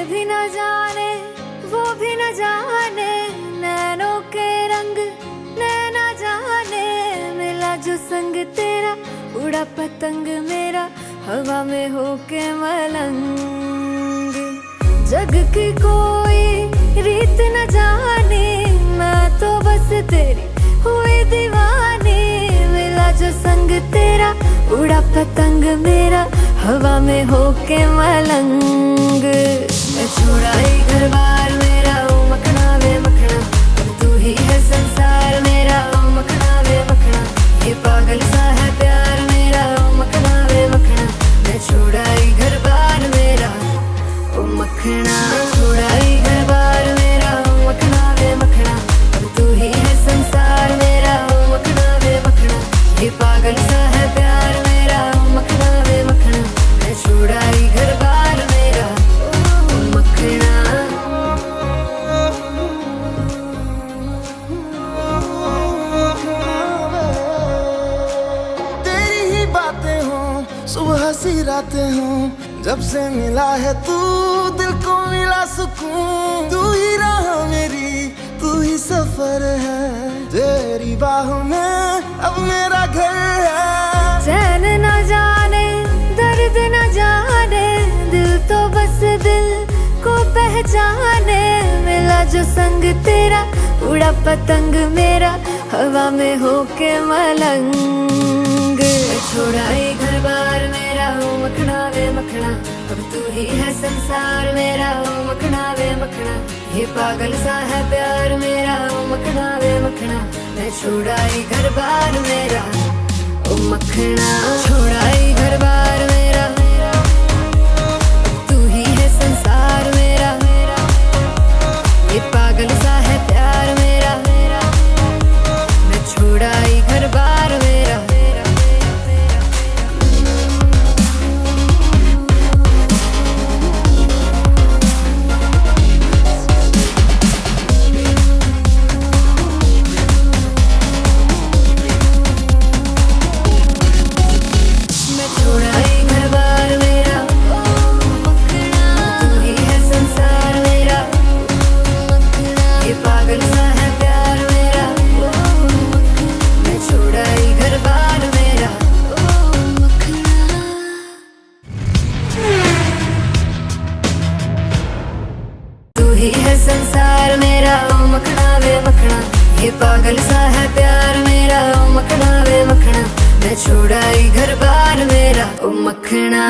भी न जाने वो भी न जाने, नैनों के रंग नैना जाने। मिला जो संग तेरा उड़ा पतंग मेरा, हवा में होके मलंग। जग की कोई रीत न जाने, मैं तो बस तेरी हुई दीवानी। मिला जो संग तेरा उड़ा पतंग मेरा, हवा में होके मलंग। मैं छुड़ाई घर बार मेरा, ओ मखना वे मखना, अब तू ही है संसार मेरा, ओ मखना वे मखना। ये पागल सा है प्यार मेरा, ओ मखना वे मखना। मैं छुड़ाई घर बार मेरा, ओ मखना। छुड़ाई घर बार मेरा, ओ मखना वे मखना, अब तू ही है संसार मेरा, ओ मखना वे मखना। ये पागल सा है प्यार मेरा, ओ मखना वे मखना। मैं छुड़ाई घर बार मेरा, ओ मखना। तेरी ही बातें हों, सुबह सी रातें हों, जब से मिला है तू दिल को मिला सुकून। तू ही राह मेरी, तू ही सफर है, तेरी बाहों में अब मेरा घर है। चैन न जाने दर्द न जाने, दिल तो बस दिल को पहचाने। मिला जो संग तेरा उड़ा पतंग मेरा, हवा में होके मलंग। छुड़ाई घर बार मेरा, ओ मखना वे मखना, अब तू ही है संसार मेरा, ओ मखना वे मखना। ये पागल सा है प्यार मेरा, ओ मखना वे मखना। मैं छुड़ाई घर बार मेरा, ओ मखना। छुड़ाई घर बार मेरा, तू ही है संसार मेरा, ये पागल सा है प्यार मेरा। मैं छुड़ाई घर बार मेरा, है संसार मेरा, ओ मखना वे मखना। ये पागल सा है प्यार मेरा, ओ मखना वे मखना। मैं छुड़ाई घर बार मेरा, ओ मखना।